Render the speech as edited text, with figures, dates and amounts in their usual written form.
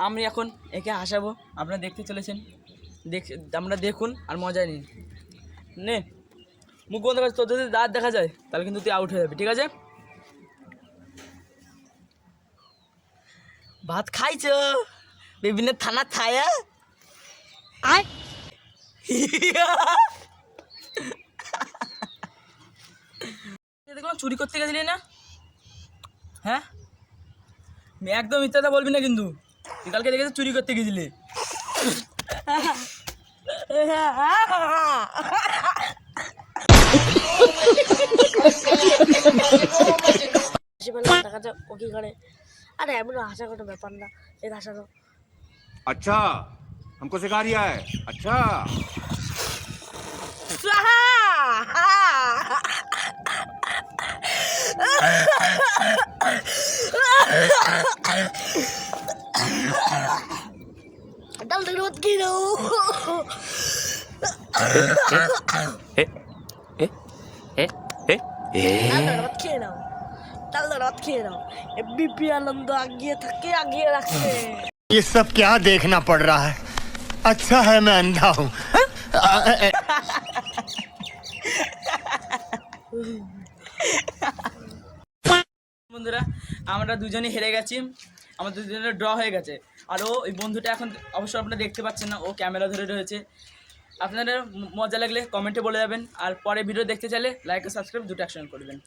আমি এখন একে হাসাবো, আপনারা দেখতে চলেছেন। আমরা দেখুন আর মজা নিন। নে মুখ বন্ধ করে, তোর যদি দাঁত দেখা যায় তাহলে কিন্তু তুই আউট হয়ে যাবি, ঠিক আছে? ভাত খাইছ বিভিন্ন থানা ছায়া আয় দেখলাম চুরি করতে গেছিলি না? হ্যাঁ, একদম মিথ্যাটা বলবি না কিন্তু। তুই কালকে দেখেছি চুরি করতে গেছিলি। ও কি করে? আরে এমন হাসা কোনো ব্যাপার না, এই হাসানো। अच्छा हमको सिखा रिया है। अच्छा डाल दे मत गिरो। एबीपी आनंद आगे थके आगे रखे। ये सब क्या देखना पड़ रहा है? अच्छा है मैं अंधा हूँ। বন্ধুরা আমরা দুজনে হেরে গেছি, আমাদের দুজনের ড্র হয়ে গেছে। আর ওই বন্ধুটা এখন অবশ্য আপনারা দেখতে পাচ্ছেন না, ও ক্যামেরা ধরে রয়েছে। আপনাদের মজা লাগলে কমেন্টে বলে যাবেন, আর পরে ভিডিও দেখতে চাইলে লাইক ও সাবস্ক্রাইব দুটো অ্যাকশন করবেন।